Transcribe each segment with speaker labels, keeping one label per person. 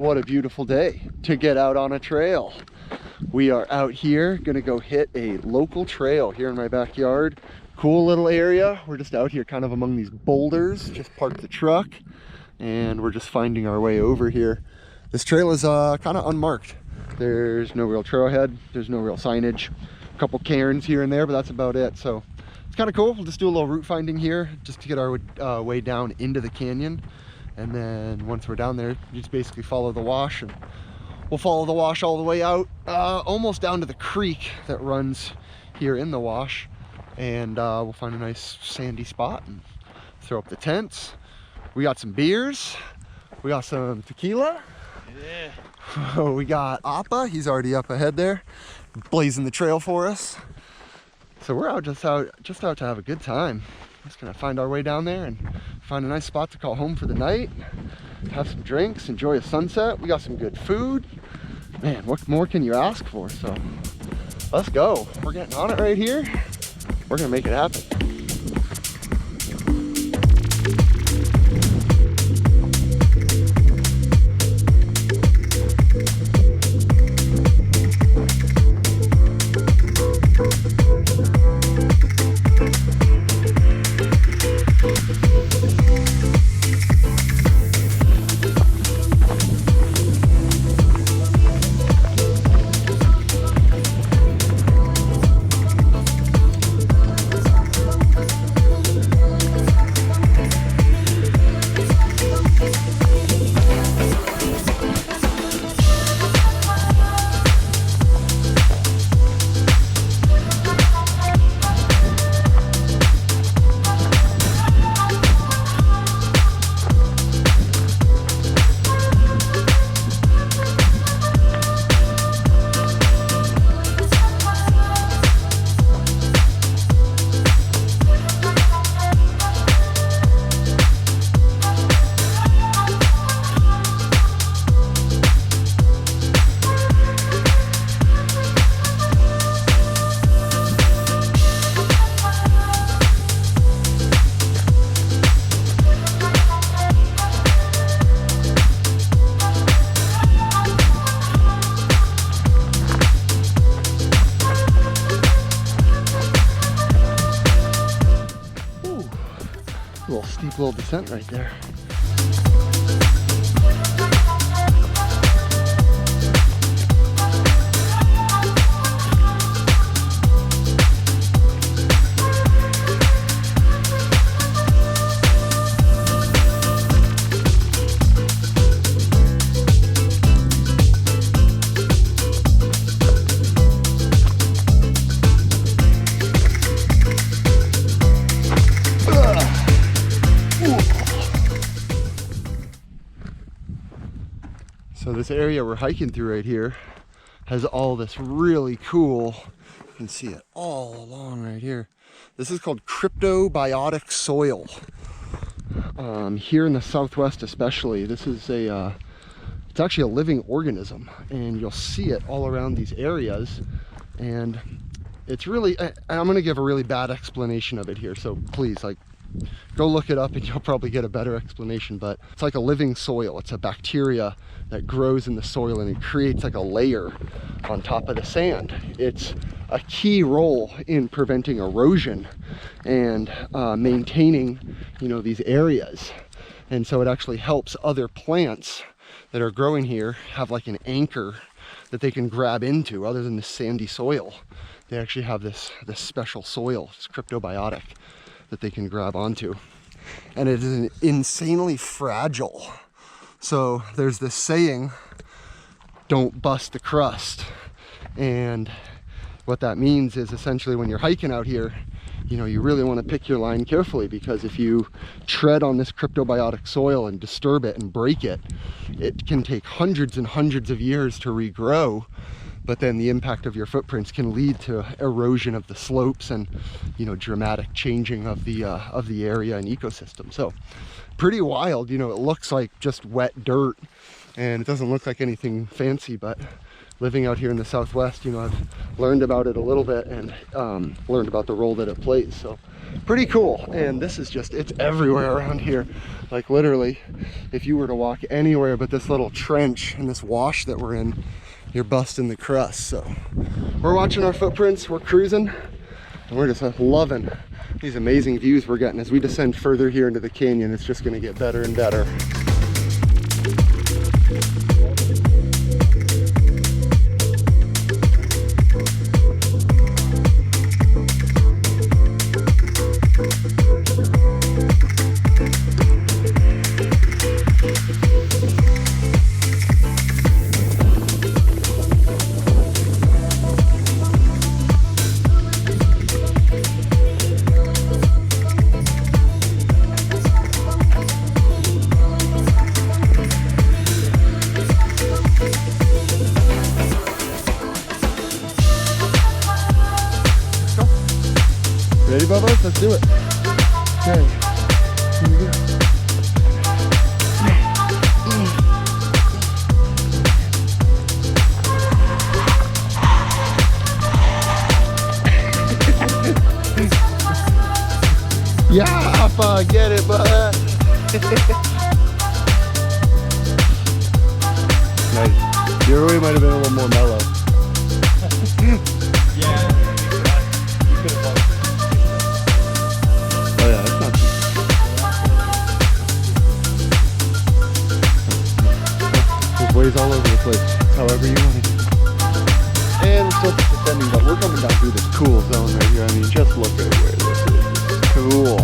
Speaker 1: What a beautiful day to get out on a trail. We are out here gonna go hit a local trail here in my backyard. Cool little area. We're just out here kind of among these boulders. Just parked the truck and we're just finding our way over here. This trail is kind of unmarked. There's no real trailhead, there's no real signage. A couple cairns here and there, but that's about it. So it's kind of cool. We'll just do a little route finding here just to get our way down into the canyon. And then once we're down there, you just basically follow the wash, and we'll follow the wash all the way out, almost down to the creek that runs here in the wash. And we'll find a nice sandy spot and throw up the tents. We got some beers, we got some tequila. Yeah. We got Appa, he's already up ahead there, blazing the trail for us. So we're just out to have a good time. Just gonna find our way down there and find a nice spot to call home for the night, have some drinks, enjoy a sunset. We got some good food. Man, what more can you ask for? So let's go. We're getting on it right here. We're gonna make it happen. Steep little descent right there. So this area we're hiking through right here has all this really cool, you can see it all along right here. This is called cryptobiotic soil. Here in the Southwest especially, this is it's actually a living organism, and you'll see it all around these areas. And it's really, I'm gonna give a really bad explanation of it here, so please, go look it up and you'll probably get a better explanation. But it's like a living soil. It's a bacteria that grows in the soil, and it creates like a layer on top of the sand. It's a key role in preventing erosion and maintaining, these areas. And so it actually helps other plants that are growing here have like an anchor that they can grab into other than the sandy soil. They actually have this special soil, it's cryptobiotic, that they can grab onto. And it is insanely fragile. So there's this saying, don't bust the crust. And what that means is essentially when you're hiking out here, you really want to pick your line carefully, because if you tread on this cryptobiotic soil and disturb it and break it, it can take hundreds and hundreds of years to regrow. But then the impact of your footprints can lead to erosion of the slopes and, dramatic changing of the area and ecosystem. So pretty wild. It looks like just wet dirt, And it doesn't look like anything fancy, but living out here in the Southwest, you know, I've learned about it a little bit and learned about the role that it plays. So pretty cool. And this is just, it's everywhere around here. Like literally, if you were to walk anywhere but this little trench and this wash that we're in, you're busting the crust. So we're watching our footprints, we're cruising, and we're just loving these amazing views we're getting. As we descend further here into the canyon, it's just gonna get better and better. Ready, Bubba? Let's do it. Okay. Here we go. Yeah, Appa, get it, bud. Nice. Your way might have been a little more mellow.
Speaker 2: Yeah.
Speaker 1: Oh yeah, that's not there's ways all over the place, however you want it. And we're still descending, but we're coming down through this cool zone right here. I mean, just look at where this is. It's cool.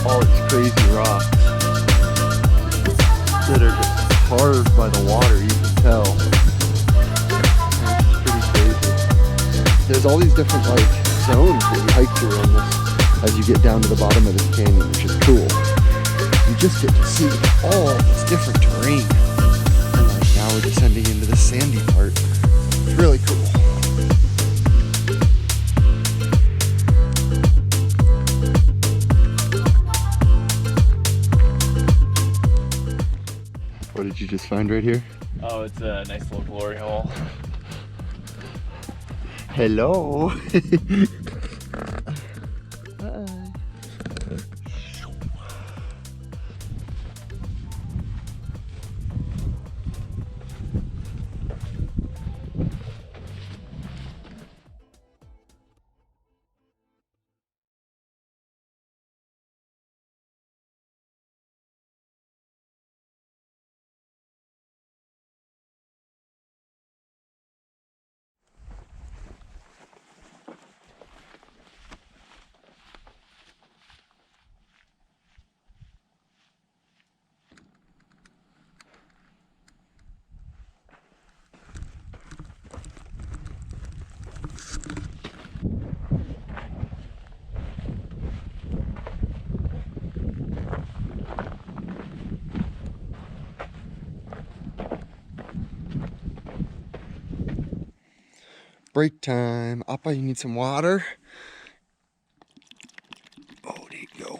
Speaker 1: All these crazy rocks that are just carved by the water, you can tell. And it's pretty crazy. There's all these different like zones that you hike through on this as you get down to the bottom of this canyon, which is cool. You just get to see all this different terrain. And like now we're descending into the sandy part. It's really cool. What did you just find right here?
Speaker 2: Oh, it's a nice little glory hole.
Speaker 1: Hello. Break time. Appa, you need some water? Oh, there you go.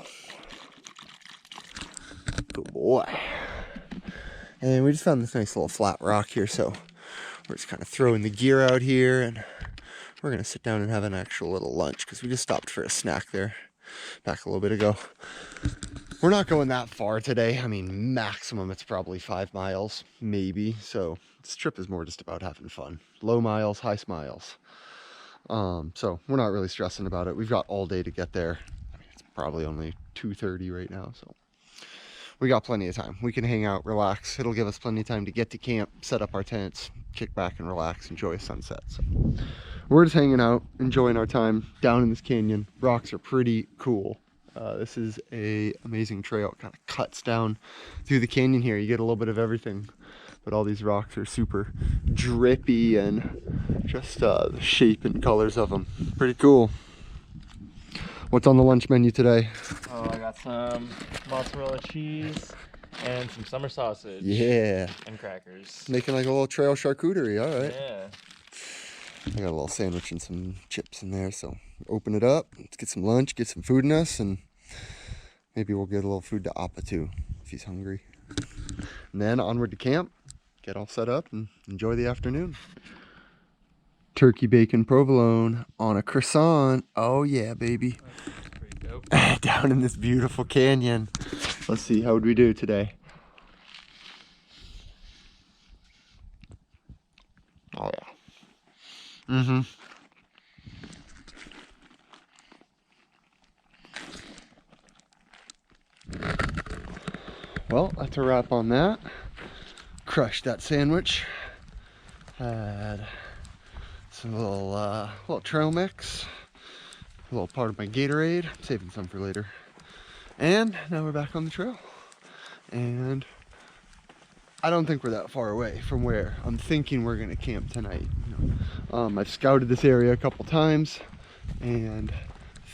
Speaker 1: Good boy. And we just found this nice little flat rock here, so we're just kind of throwing the gear out here, and we're going to sit down and have an actual little lunch, because we just stopped for a snack there back a little bit ago. We're not going that far today. I mean, maximum it's probably 5 miles, maybe. So this trip is more just about having fun. Low miles, high smiles. So we're not really stressing about it. We've got all day to get there. I mean, it's probably only 2:30 right now, so we got plenty of time. We can hang out, relax. It'll give us plenty of time to get to camp, set up our tents, kick back and relax, enjoy a sunset. So we're just hanging out, enjoying our time down in this canyon. Rocks are pretty cool. This is a amazing trail. It kind of cuts down through the canyon here. You get a little bit of everything, but all these rocks are super drippy and just the shape and colors of them. Pretty cool. What's on the lunch menu today?
Speaker 2: Oh, I got some mozzarella cheese and some summer sausage.
Speaker 1: Yeah.
Speaker 2: And crackers.
Speaker 1: Making like a little trail charcuterie. All right.
Speaker 2: Yeah.
Speaker 1: I got a little sandwich and some chips in there, so open it up. Let's get some lunch, get some food in us, and maybe we'll get a little food to Appa too, if he's hungry. And then onward to camp. get all set up and enjoy the afternoon. Turkey bacon provolone on a croissant. Oh yeah, baby.
Speaker 2: Pretty dope.
Speaker 1: Down in this beautiful canyon. Let's see, how would we do today? Oh yeah. Mm-hmm. Well, that's a wrap on that. Crushed that sandwich. Had some little trail mix. A little part of my Gatorade. I'm saving some for later. And now we're back on the trail. And I don't think we're that far away from where I'm thinking we're gonna camp tonight. I've scouted this area a couple times and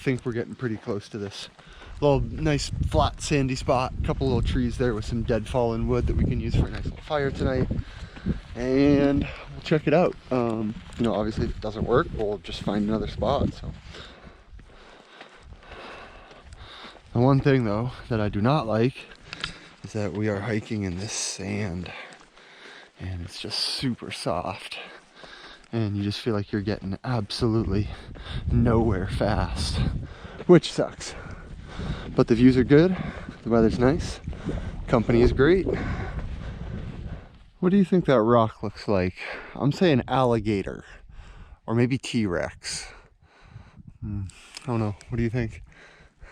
Speaker 1: think we're getting pretty close to this little nice flat sandy spot. A couple little trees there with some dead fallen wood that we can use for a nice little fire tonight. And we'll check it out. Obviously if it doesn't work, we'll just find another spot. So the one thing though that I do not like is that we are hiking in this sand and it's just super soft and you just feel like you're getting absolutely nowhere fast, which sucks. But the views are good, the weather's nice, company is great. What do you think that rock looks like? I'm saying alligator or maybe T-Rex. I don't know, what do you think?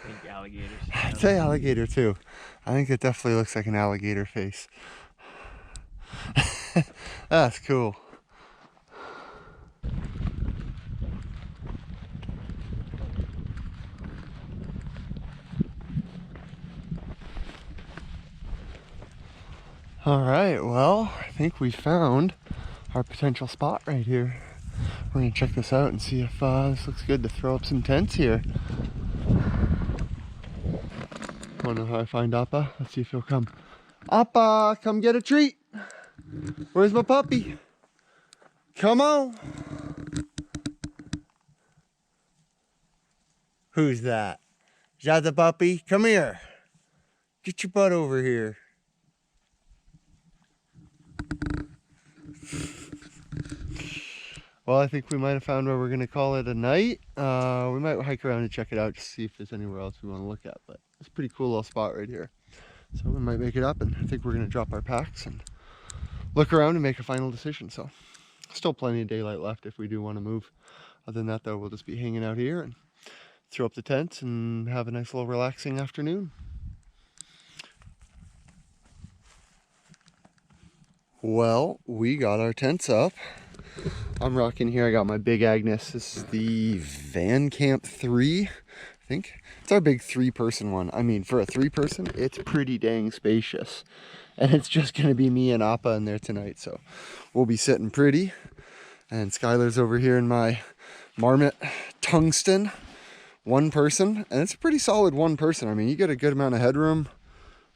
Speaker 2: I think alligators.
Speaker 1: I'd say alligator too. I think it definitely looks like an alligator face. That's cool. All right, well, I think we found our potential spot right here. We're gonna check this out and see if this looks good to throw up some tents here. Wanna know how I find Appa? Let's see if he'll come. Appa, come get a treat. Where's my puppy? Come on. Who's that? Is that the puppy? Come here. Get your butt over here. Well, I think we might have found where we're going to call it a night. We might hike around and check it out to see if there's anywhere else we want to look at. But it's a pretty cool little spot right here. So we might make it up, and I think we're going to drop our packs and look around and make a final decision. So still plenty of daylight left if we do want to move. Other than that, though, we'll just be hanging out here and throw up the tents and have a nice little relaxing afternoon. Well, we got our tents up. I'm rocking here. I got my big Agnes. This is the Van Camp 3, I think. It's our big 3-person one. I mean, for a 3-person, it's pretty dang spacious. And it's just going to be me and Appa in there tonight. So we'll be sitting pretty. And Skylar's over here in my Marmot Tungsten 1-person. And it's a pretty solid 1-person. I mean, you get a good amount of headroom.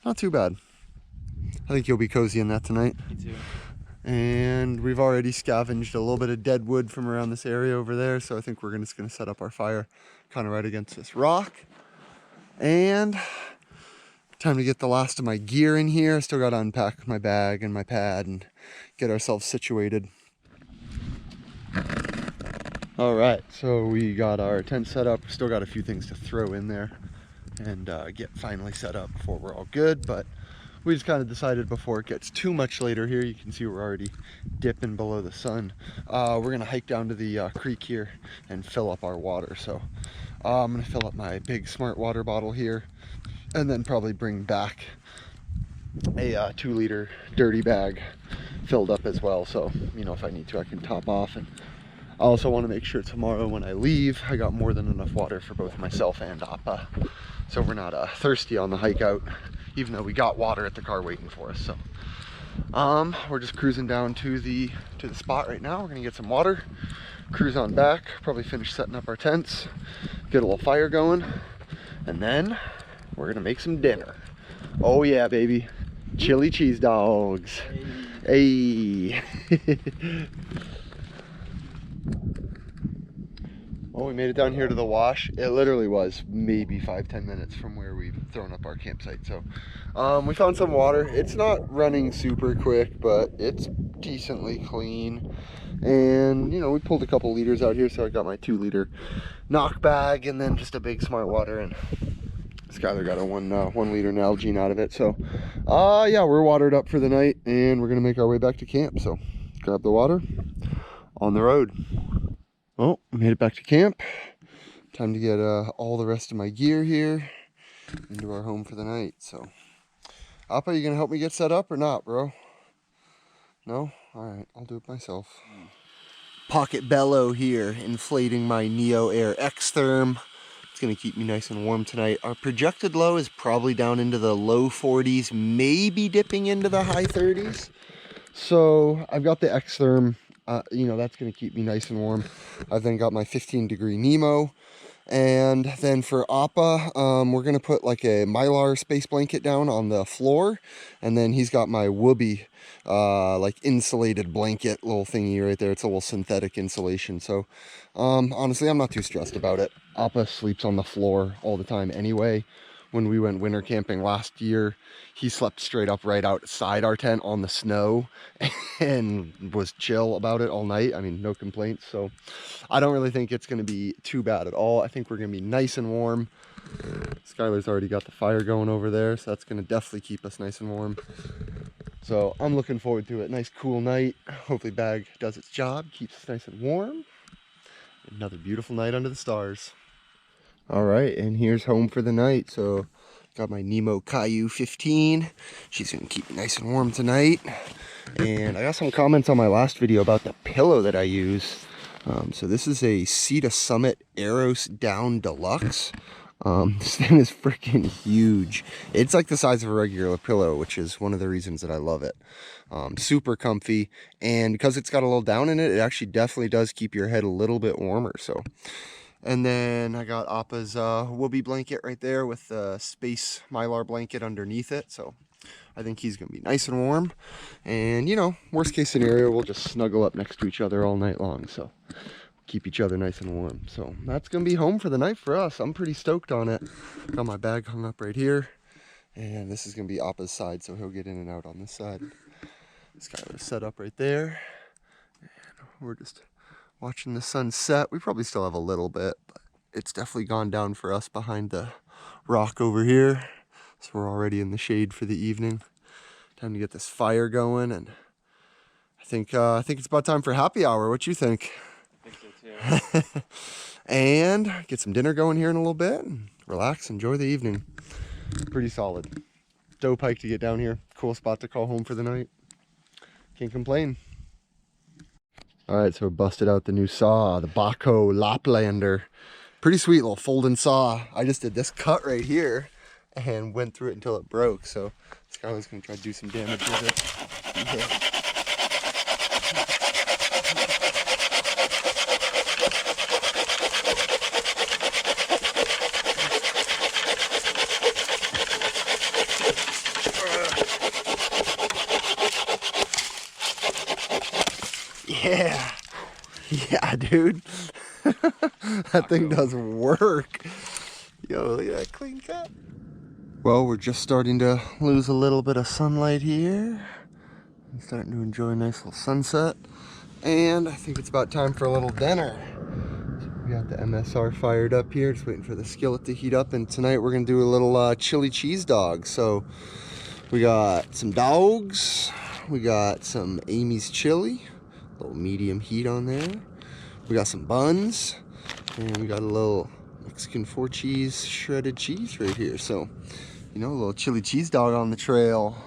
Speaker 1: Not too bad. I think you'll be cozy in that tonight.
Speaker 2: Me too.
Speaker 1: And we've already scavenged a little bit of dead wood from around this area over there. So I think we're just going to set up our fire kind of right against this rock. And time to get the last of my gear in here. I still got to unpack my bag and my pad and get ourselves situated. All right, so we got our tent set up. Still got a few things to throw in there and get finally set up before we're all good. But we just kind of decided before it gets too much later here, you can see we're already dipping below the sun. We're gonna hike down to the creek here and fill up our water. So I'm gonna fill up my big Smart water bottle here and then probably bring back a 2-liter dirty bag filled up as well. So, if I need to, I can top off. And I also want to make sure tomorrow when I leave, I got more than enough water for both myself and Appa. So we're not thirsty on the hike out, even though we got water at the car waiting for us. So we're just cruising down to the spot right now. We're gonna get some water, cruise on back, probably finish setting up our tents, get a little fire going, and then we're gonna make some dinner. Oh yeah, baby. Chili cheese dogs. Hey. Well, we made it down here to the wash. It literally was maybe 5-10 minutes from where we've thrown up our campsite. So we found some water. It's not running super quick, but it's decently clean. And you know, we pulled a couple liters out here, so I got my 2-liter knock bag and then just a big Smart Water, and Skylar got a 1 liter Nalgene out of it. So yeah, we're watered up for the night, and we're gonna make our way back to camp. So grab the water, on the road. Well, made it back to camp. Time to get all the rest of my gear here into our home for the night. So, Appa, you gonna help me get set up or not, bro? No? All right, I'll do it myself. Pocket bellow here, inflating my Neo Air X-Therm. It's gonna keep me nice and warm tonight. Our projected low is probably down into the low 40s, maybe dipping into the high 30s. So I've got the X-Therm. You know, that's going to keep me nice and warm. I've then got my 15-degree Nemo. And then for Appa, we're going to put like a Mylar space blanket down on the floor. And then he's got my Whoopee, like insulated blanket little thingy right there. It's a little synthetic insulation. So honestly, I'm not too stressed about it. Appa sleeps on the floor all the time anyway. When we went winter camping last year, he slept straight up right outside our tent on the snow and was chill about it all night. I mean, no complaints. So I don't really think it's going to be too bad at all. I think we're going to be nice and warm. Skylar's already got the fire going over there, so that's going to definitely keep us nice and warm. So I'm looking forward to it. Nice cool night. Hopefully bag does its job, keeps us nice and warm. Another beautiful night under the stars. All right, and here's home for the night. So got my Nemo Caillou 15. She's gonna keep me nice and warm tonight. And I got some comments on my last video about the pillow that I use. So this is a Sea Summit Aeros Down Deluxe. This thing is freaking huge. It's like the size of a regular pillow, which is one of the reasons that I love it. Super comfy, and because it's got a little down in it, it actually definitely does keep your head a little bit warmer. So. And then I got Appa's Whoopee blanket right there with the space Mylar blanket underneath it. So I think he's going to be nice and warm. And, you know, worst case scenario, we'll just snuggle up next to each other all night long. So keep each other nice and warm. So that's going to be home for the night for us. I'm pretty stoked on it. Got my bag hung up right here. And this is going to be Appa's side, so he'll get in and out on this side. This guy was set up right there. And we're just watching the sunset. We probably still have a little bit, but it's definitely gone down for us behind the rock over here. So we're already in the shade for the evening. Time to get this fire going, and I think it's about time for happy hour. What you think?
Speaker 2: I think so too.
Speaker 1: And get some dinner going here in a little bit, and relax, enjoy the evening. Pretty solid. Dope hike to get down here. Cool spot to call home for the night. Can't complain. All right, so we busted out the new saw, the Baco Laplander. Pretty sweet little folding saw. I just did this cut right here and went through it until it broke. So Skylar's gonna try to do some damage with it. Yeah. Yeah, yeah, dude. That thing does work. Yo, look at that clean cut. Well, we're just starting to lose a little bit of sunlight here. I'm starting to enjoy a nice little sunset. And I think it's about time for a little dinner. So we got the MSR fired up here, just waiting for the skillet to heat up. And tonight we're gonna do a little chili cheese dog. So we got some dogs. We got some Amy's chili. Little medium heat on there. We got some buns, and we got a little Mexican 4-cheese shredded cheese right here. So, you know, a little chili cheese dog on the trail.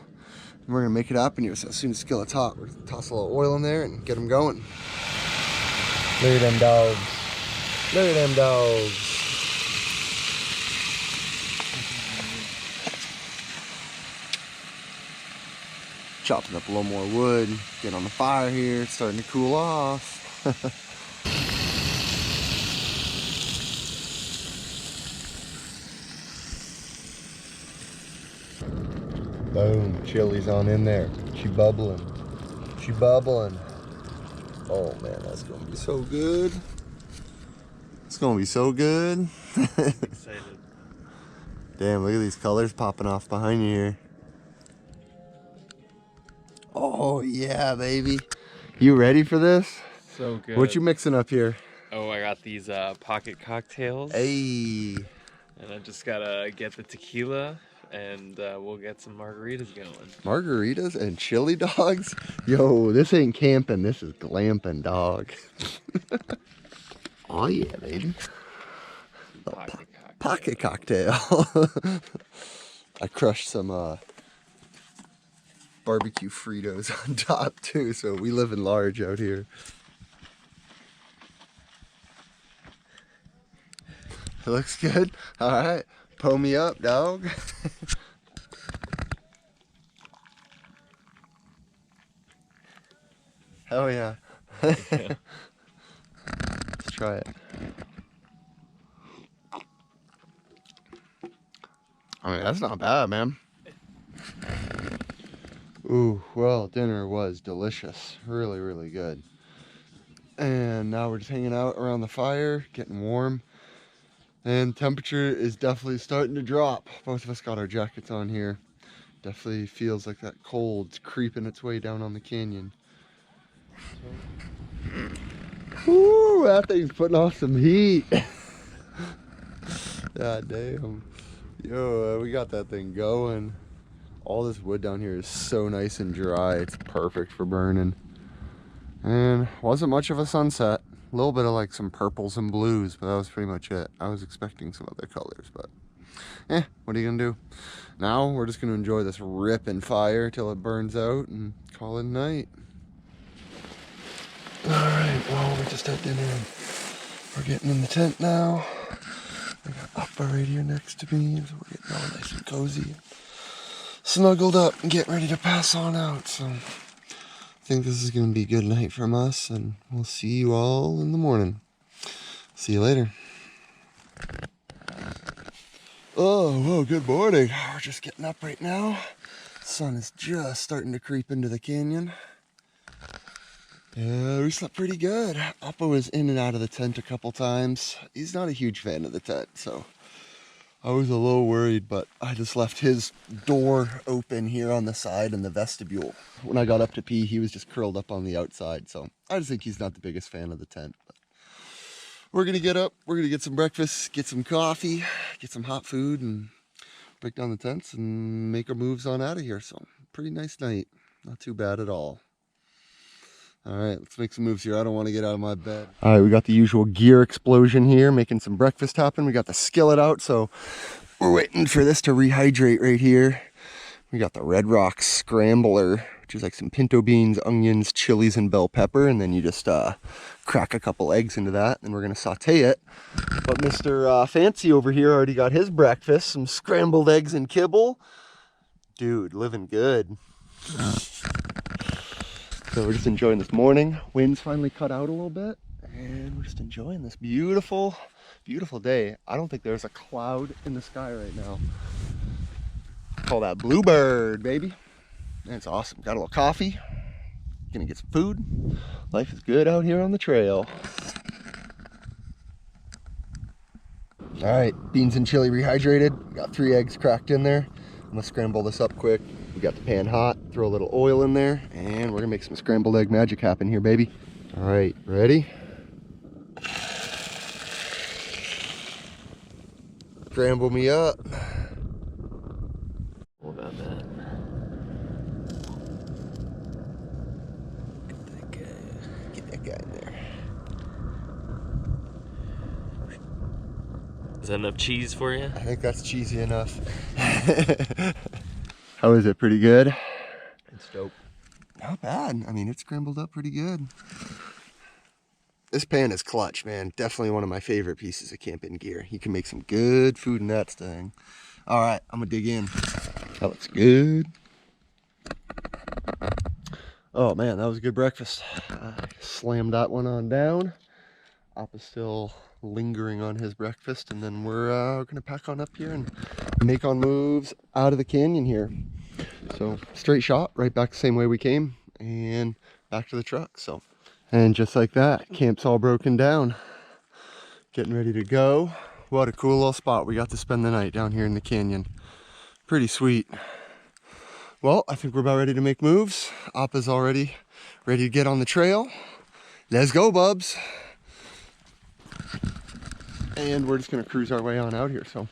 Speaker 1: And we're gonna make it happen here. So as soon as the skillet's hot, we're gonna toss a little oil in there and get them going. Look at them dogs. Look at them dogs. Chopping up a little more wood, get on the fire here, it's starting to cool off. Boom, chili's on in there. She bubbling. She bubbling. Oh man, that's gonna be so good. It's gonna be so good.
Speaker 2: Excited.
Speaker 1: Damn, look at these colors popping off behind you here. Oh yeah, baby. You ready for this?
Speaker 2: So good.
Speaker 1: What you mixing up here?
Speaker 2: Oh, I got these pocket cocktails.
Speaker 1: Hey.
Speaker 2: And I just gotta get the tequila, and we'll get some margaritas going.
Speaker 1: Margaritas and chili dogs? Yo, this ain't camping, this is glamping, dog. Oh yeah, baby. Pocket cocktail. I crushed some barbecue Fritos on top too, so we live in large out here. It looks good. All right, pull me up, dog. Hell yeah. Let's try it. I mean, that's not bad, man. Ooh, well, dinner was delicious. Really, really good. And now we're just hanging out around the fire, getting warm. And temperature is definitely starting to drop. Both of us got our jackets on here. Definitely feels like that cold's creeping its way down on the canyon. Woo, that thing's putting off some heat. God damn. Yo, we got that thing going. All this wood down here is so nice and dry. It's perfect for burning. And wasn't much of a sunset. A little bit of like some purples and blues, but that was pretty much it. I was expecting some other colors, but what are you gonna do? Now we're just gonna enjoy this ripping fire till it burns out and call it a night. All right, well, we just had dinner and we're getting in the tent now. I got Appa right here next to me, so we're getting all nice and cozy, snuggled up and get ready to pass on out. So I think this is going to be a good night from us, and we'll see you all in the morning. See you later. Oh, well, good morning. We're just getting up right now. Sun is just starting to creep into the canyon. Yeah, we slept pretty good. Appa was in and out of the tent a couple times. He's not a huge fan of the tent, so I was a little worried, but I just left his door open here on the side in the vestibule. When I got up to pee, he was just curled up on the outside, so I just think he's not the biggest fan of the tent. But we're gonna get up, we're gonna get some breakfast, get some coffee, get some hot food, and break down the tents and make our moves on out of here. So pretty nice night, not too bad at all. All right, let's make some moves here. I don't want to get out of my bed. All right, we got the usual gear explosion here, making some breakfast happen. We got the skillet out, so we're waiting for this to rehydrate right here. We got the Red Rock Scrambler, which is like some pinto beans, onions, chilies, and bell pepper. And then you just crack a couple eggs into that, and we're gonna saute it. But Mr. Fancy over here already got his breakfast, some scrambled eggs and kibble. Dude, living good. So we're just enjoying this morning. Wind's finally cut out a little bit, and we're just enjoying this beautiful, beautiful day. I don't think there's a cloud in the sky right now. Call that bluebird, baby. That's awesome. Got a little coffee. Gonna get some food. Life is good out here on the trail. All right, beans and chili rehydrated. Got 3 eggs cracked in there. I'm gonna scramble this up quick. We got the pan hot, throw a little oil in there, and we're gonna make some scrambled egg magic happen here, baby. All right, ready? Scramble me up.
Speaker 2: What about that?
Speaker 1: Get that guy. Get that guy in there.
Speaker 2: Is that enough cheese for you?
Speaker 1: I think that's cheesy enough. How is it? Pretty good?
Speaker 2: It's dope.
Speaker 1: Not bad. I mean, it's scrambled up pretty good. This pan is clutch, man. Definitely one of my favorite pieces of camping gear. You can make some good food in that thing. All right, I'm gonna dig in. That looks good. Oh man, that was a good breakfast. Slammed that one on down. Appa's still lingering on his breakfast, and then we're gonna pack on up here and make on moves out of the canyon here. So straight shot, right back the same way we came, and back to the truck. So, and just like that, camp's all broken down. getting ready to go. What a cool little spot. We got to spend the night down here in the canyon. Pretty sweet. Well, I think we're about ready to make moves. Appa's already ready to get on the trail. Let's go, bubs. And we're just gonna cruise our way on out here. So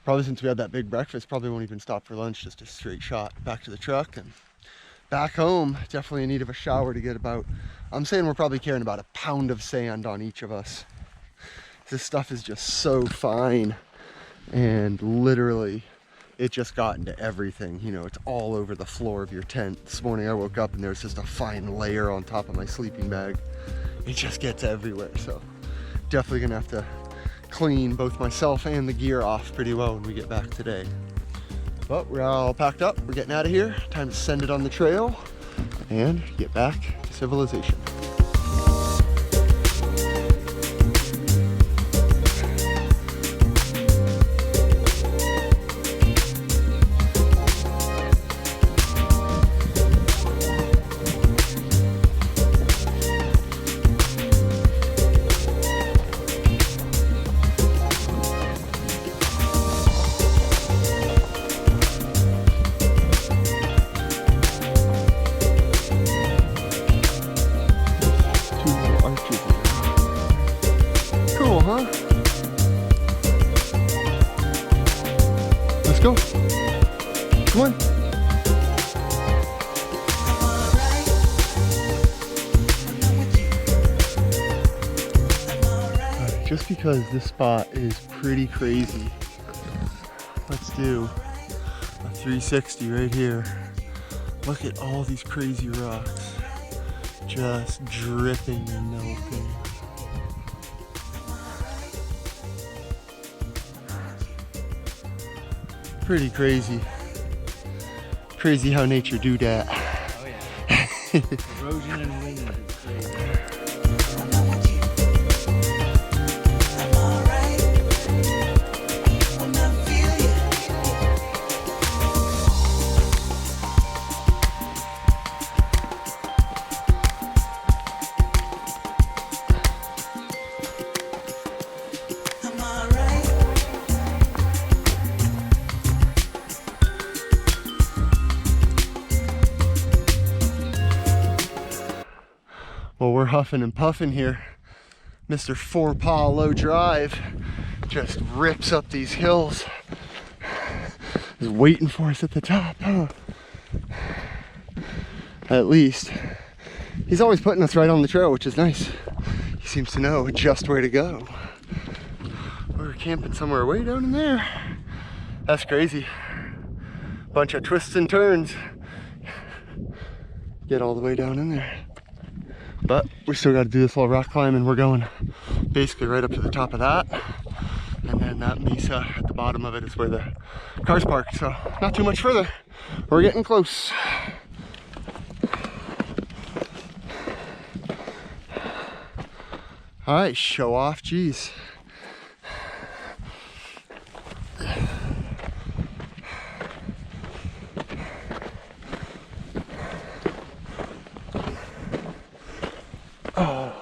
Speaker 1: probably since we had that big breakfast, probably won't even stop for lunch, just a straight shot back to the truck and back home. Definitely in need of a shower to get about, I'm saying we're probably carrying about a pound of sand on each of us. This stuff is just so fine, and literally it just got into everything. You know, it's all over the floor of your tent. This morning I woke up and there was just a fine layer on top of my sleeping bag. It just gets everywhere. So definitely gonna have to clean both myself and the gear off pretty well when we get back today. But we're all packed up, we're getting out of here. Time to send it on the trail and get back to civilization. Let's go. Come on. Alright, just because this spot is pretty crazy, let's do a 360 right here. Look at all these crazy rocks just dripping and melting. Pretty crazy. Crazy how nature do that.
Speaker 2: Oh yeah. Erosion and wind is crazy.
Speaker 1: Well, we're huffing and puffing here. Mr. 4-Paw Low Drive just rips up these hills. He's waiting for us at the top, huh? At least. He's always putting us right on the trail, which is nice. He seems to know just where to go. We're camping somewhere way down in there. That's crazy. Bunch of twists and turns. Get all the way down in there. But we still got to do this little rock climb, and we're going basically right up to the top of that. And then that mesa at the bottom of it is where the car's parked. So not too much further. We're getting close. All right, show off, geez. Oh.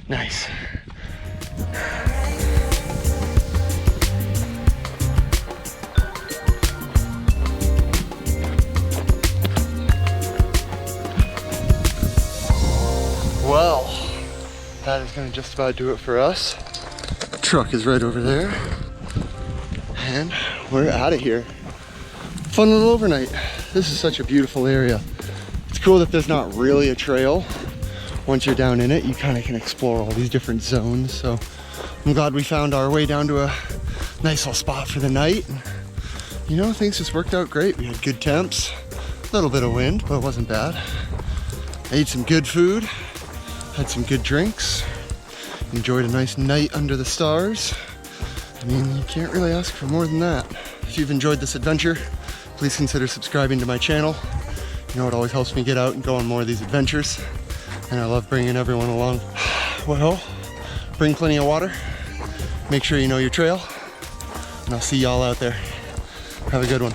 Speaker 1: Nice. Well, that is going to just about do it for us. The truck is right over there. And we're out of here. Fun little overnight. This is such a beautiful area. It's cool that there's not really a trail. Once you're down in it, you kind of can explore all these different zones. So I'm glad we found our way down to a nice little spot for the night. And, you know, things just worked out great. We had good temps, a little bit of wind, but it wasn't bad. I ate some good food, had some good drinks, enjoyed a nice night under the stars. I mean, you can't really ask for more than that. If you've enjoyed this adventure, please consider subscribing to my channel. You know, it always helps me get out and go on more of these adventures. And I love bringing everyone along. Well, bring plenty of water. Make sure you know your trail. And I'll see y'all out there. Have a good one.